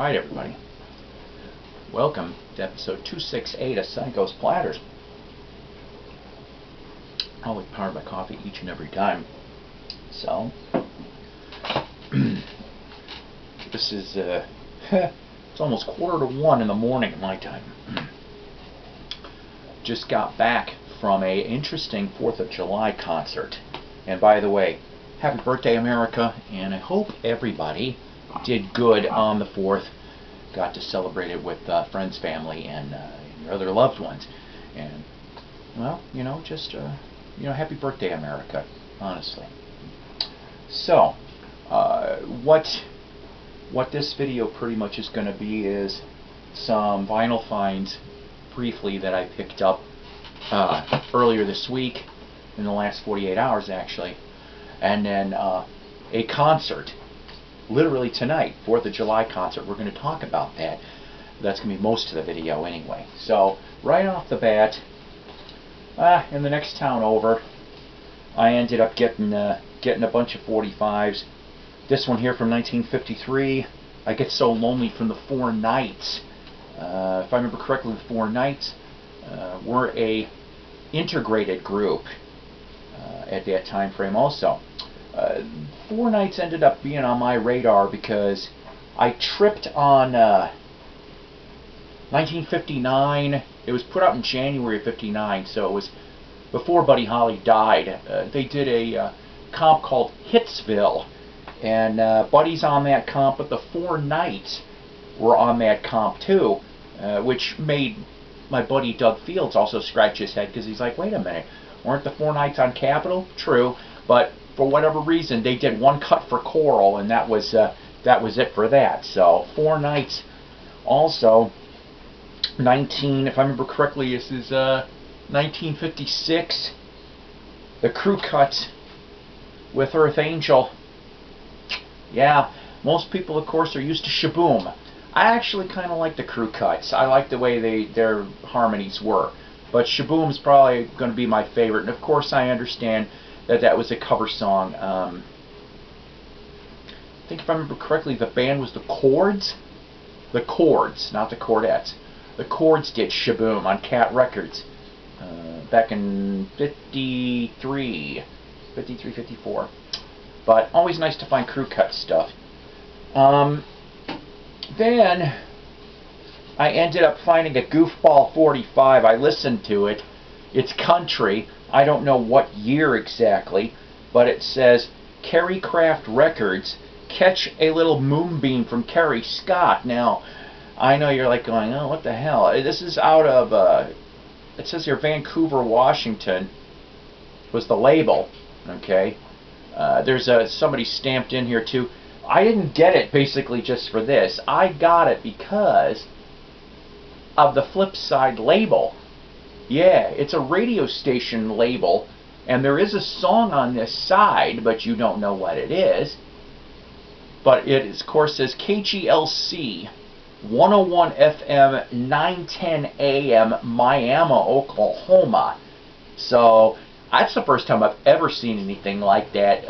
Alright, everybody. Welcome to episode 268 of Psykos Platters. I always power my coffee each and every time. So, this is, it's almost 1:45 in the morning at my time. Just got back from a interesting 4th of July concert. And by the way, happy birthday, America, and I hope everybody did good on the 4th. Got to celebrate it with friends, family, and your other loved ones. And, well, you know, just, happy birthday, America, honestly. So, what this video pretty much is going to be is some vinyl finds, briefly, that I picked up earlier this week, in the last 48 hours, actually. And then a concert. Literally tonight, 4th of July concert. We're going to talk about that. That's going to be most of the video anyway. So, right off the bat, in the next town over, I ended up getting a bunch of 45s. This one here from 1953. I Get So Lonely from the Four Knights. If I remember correctly, the Four Knights were a integrated group at that time frame also. Four Knights ended up being on my radar because I tripped on 1959. It was put out in January of '59, so it was before Buddy Holly died. They did a comp called Hitsville, and Buddy's on that comp, but the Four Knights were on that comp too, which made my buddy Doug Fields also scratch his head, because he's like, wait a minute, weren't the Four Knights on Capitol? True, but for whatever reason, they did one cut for Coral, and that was it for that. So, Four Knights. Also, if I remember correctly, this is 1956. The crew cut with Earth Angel. Yeah, most people, of course, are used to Shaboom. I actually kind of like the crew cuts. I like the way their harmonies were. But Shaboom is probably going to be my favorite. And of course, I understand that was a cover song. I think if I remember correctly, the band was the Chords. The Chords, not the Chordettes. The Chords did Shaboom on Cat Records back in 53, 54. But always nice to find crew cut stuff. Then I ended up finding a goofball 45. I listened to it. It's country. I don't know what year exactly, but it says Carrie Craft Records, Catch a Little Moonbeam from Carrie Scott. Now, I know you're like going, oh, what the hell? This is out of, it says here Vancouver, Washington was the label, okay? There's somebody stamped in here too. I didn't get it basically just for this. I got it because of the Flip Side label. Yeah, it's a radio station label, and there is a song on this side, but you don't know what it is. But it, of course, says KGLC 101 FM 910 AM Miami, Oklahoma. So that's the first time I've ever seen anything like that.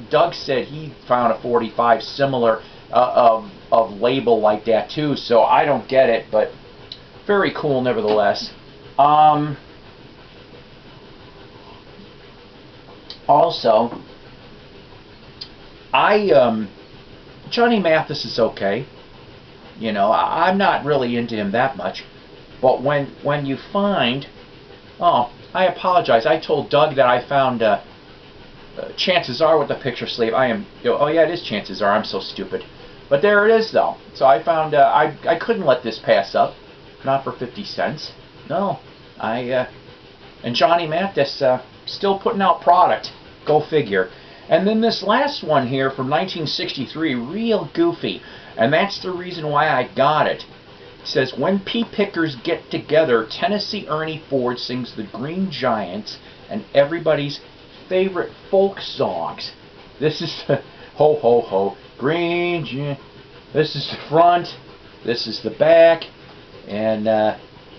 Doug said he found a 45 similar of label like that too, so I don't get it, but very cool nevertheless. Also, Johnny Mathis is okay. You know, I'm not really into him that much. But when you find, oh, I apologize. I told Doug that I found Chances Are with the picture sleeve. Oh yeah, it is Chances Are. I'm so stupid. But there it is though. So I found, I couldn't let this pass up. Not for 50 cents. No. And Johnny Mathis still putting out product. Go figure. And then this last one here from 1963, real goofy. And that's the reason why I got it. It says, when pea pickers get together, Tennessee Ernie Ford sings the Green Giants and everybody's favorite folk songs. This is the ho ho ho, Green Giants. This is the front. This is the back. And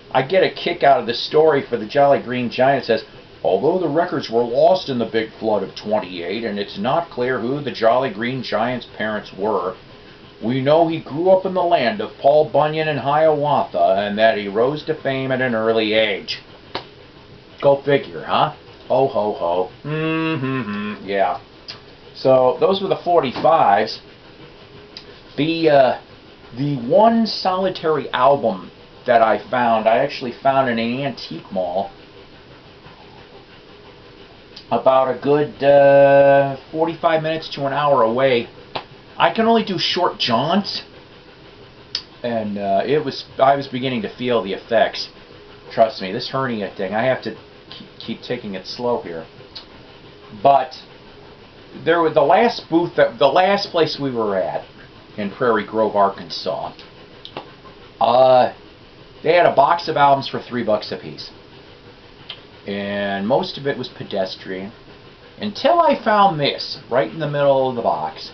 I get a kick out of the story for the Jolly Green Giant. It says, although the records were lost in the big flood of '28, and it's not clear who the Jolly Green Giant's parents were, We know he grew up in the land of Paul Bunyan and Hiawatha, and that he rose to fame at an early age. Go figure, huh? Ho, ho, ho. Yeah. So, those were the 45s. The one solitary album that I found, I actually found in an antique mall about a good 45 minutes to an hour away. I can only do short jaunts, and I was beginning to feel the effects. Trust me, this hernia thing, I have to keep taking it slow here. But there was the last booth, the last place we were at in Prairie Grove, Arkansas. They had a box of albums for $3 a piece, and most of it was pedestrian. Until I found this right in the middle of the box.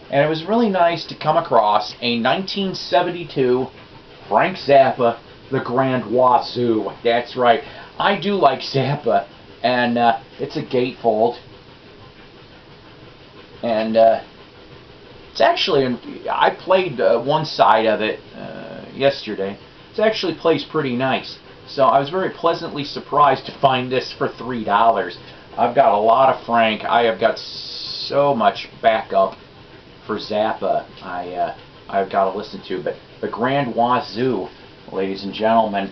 And it was really nice to come across a 1972 Frank Zappa, The Grand Wazoo. That's right. I do like Zappa, and it's a gatefold. And it's actually, I played one side of it yesterday. It actually plays pretty nice. So I was very pleasantly surprised to find this for $3. I've got a lot of Frank. I have got so much backup for Zappa I've got to listen to. But the Grand Wazoo, ladies and gentlemen,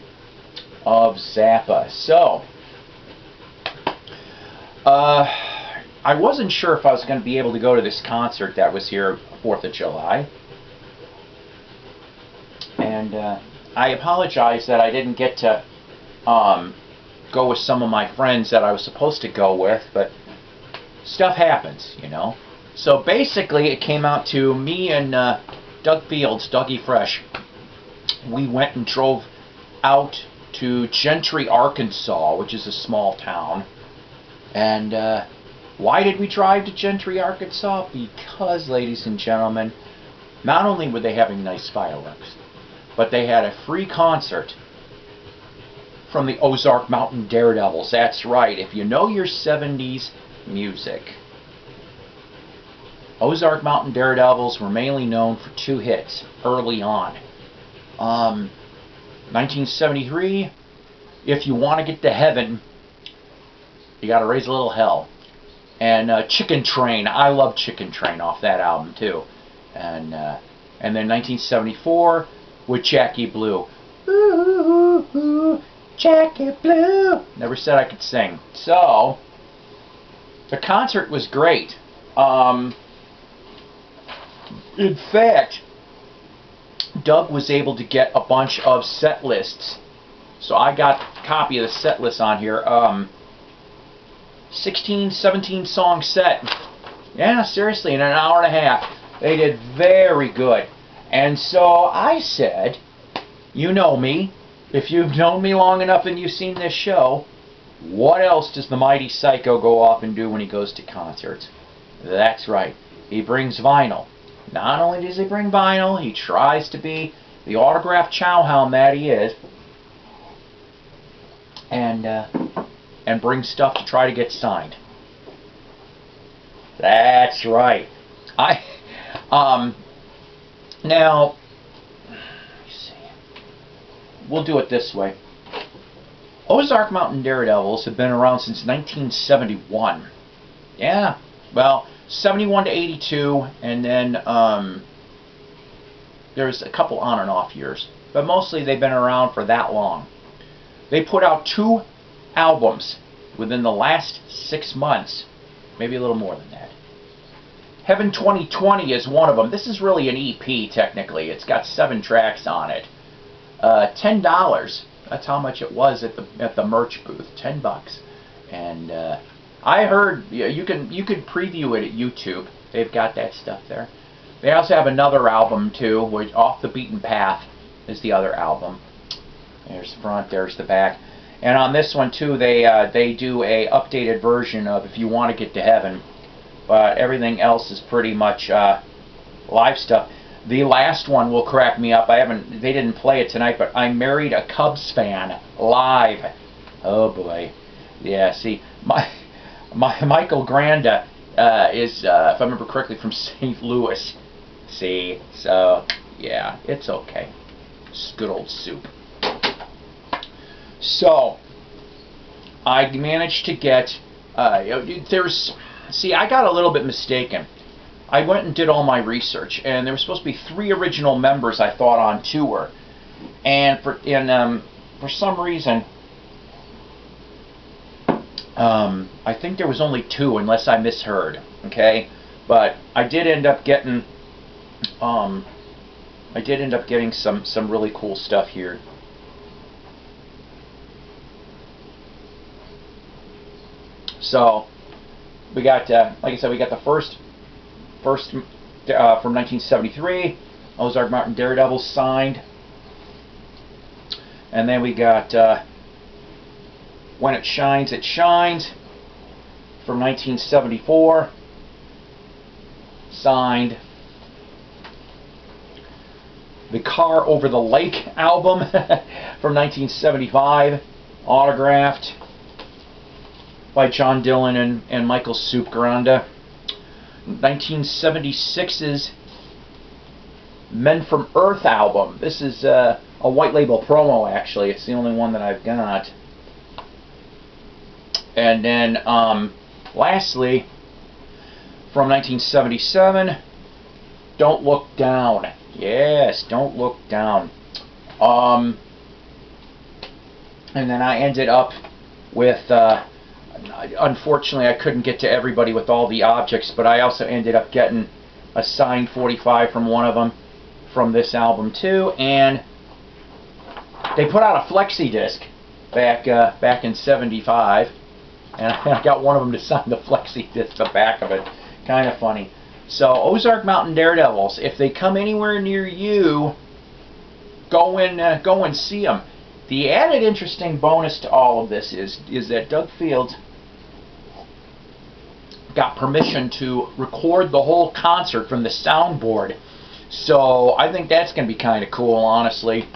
of Zappa. So, I wasn't sure if I was going to be able to go to this concert that was here 4th of July. And I apologize that I didn't get to go with some of my friends that I was supposed to go with, but stuff happens, you know. So basically it came out to me and Doug Fields, Dougie Fresh. We went and drove out to Gentry, Arkansas, which is a small town. And why did we drive to Gentry, Arkansas? Because, ladies and gentlemen, not only were they having nice fireworks, but they had a free concert from the Ozark Mountain Daredevils. That's right. If you know your 70s music, Ozark Mountain Daredevils were mainly known for 2 hits early on. 1973, If You Want to Get to Heaven, You Gotta Raise a Little Hell. And Chicken Train. I love Chicken Train off that album too. And then 1974 with Jackie Blue. Ooh, ooh, ooh, Jackie Blue. Never said I could sing. So the concert was great. In fact, Doug was able to get a bunch of set lists. So I got a copy of the set list on here. 16, 17 song set. Yeah, seriously, in an hour and a half. They did very good. And so I said, you know me. If you've known me long enough and you've seen this show, what else does the mighty Psycho go off and do when he goes to concerts? That's right. He brings vinyl. Not only does he bring vinyl, he tries to be the autographed chowhound that he is, and brings stuff to try to get signed. That's right. Now, let me see. We'll do it this way. Ozark Mountain Daredevils have been around since 1971. Yeah, well, 71 to 82, and then there's a couple on and off years, but mostly they've been around for that long. They put out 2 albums within the last 6 months, maybe a little more than that. Heaven 2020 is one of them. This is really an EP technically. It's got 7 tracks on it. $10. That's how much it was at the merch booth. $10. And I heard you could preview it at YouTube. They've got that stuff there. They also have another album too, which Off the Beaten Path is the other album. There's the front, there's the back. And on this one too, they do a updated version of If You Want to Get to Heaven. But everything else is pretty much live stuff. The last one will crack me up. They didn't play it tonight, but I Married a Cubs Fan live. Oh boy. Yeah, see, Michael Granda is, if I remember correctly, from St. Louis. See, so yeah, it's okay. It's good old soup. So I managed to get. See, I got a little bit mistaken. I went and did all my research, and there were supposed to be 3 original members I thought on tour, and for some reason, I think there was only 2, unless I misheard. Okay, but I did end up getting some really cool stuff here. So we got, like I said, we got the first from 1973, Ozark Mountain Daredevils signed, and then we got When It Shines, It Shines from 1974, signed. The Car Over the Lake album from 1975, autographed by John Dillon and Michael Soupgranda. 1976's Men from Earth album. This is a white label promo, actually. It's the only one that I've got. And then, lastly, from 1977, Don't Look Down. Yes, Don't Look Down. And then I ended up with, unfortunately I couldn't get to everybody with all the objects, but I also ended up getting a signed 45 from one of them from this album too, and they put out a flexi disc back in '75, and I got one of them to sign the flexi disc, the back of it. Kind of funny. So Ozark Mountain Daredevils, if they come anywhere near you, go and see them. The added interesting bonus to all of this is that Doug Fields got permission to record the whole concert from the soundboard. So I think that's going to be kind of cool, honestly.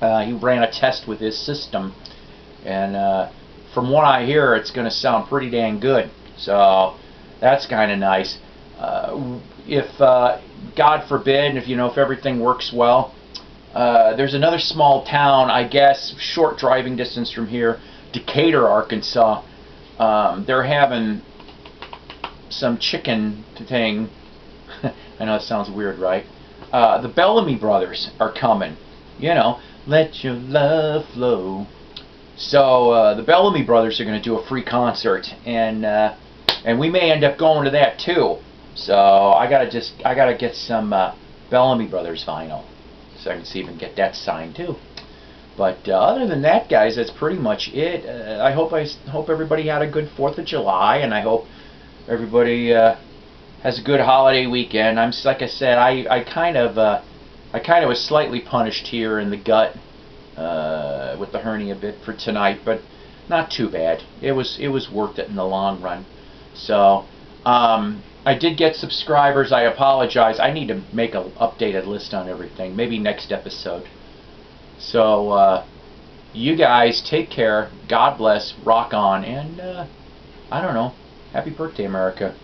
He ran a test with his system, and from what I hear, it's going to sound pretty dang good. So that's kind of nice. If God forbid, if everything works well, there's another small town, I guess, short driving distance from here, Decatur, Arkansas. They're having some chicken thing. I know it sounds weird, right? The Bellamy Brothers are coming. Let your love flow. So the Bellamy Brothers are going to do a free concert, and we may end up going to that too. So I gotta get some Bellamy Brothers vinyl, so I can see if I can get that signed too. But other than that, guys, that's pretty much it. I hope everybody had a good 4th of July, and I hope everybody has a good holiday weekend. Like I said, I kind of was slightly punished here in the gut with the hernia bit for tonight, but not too bad. It was worth it in the long run. So I did get subscribers. I apologize. I need to make an updated list on everything. Maybe next episode. So you guys take care. God bless. Rock on. And I don't know. Happy birthday, America.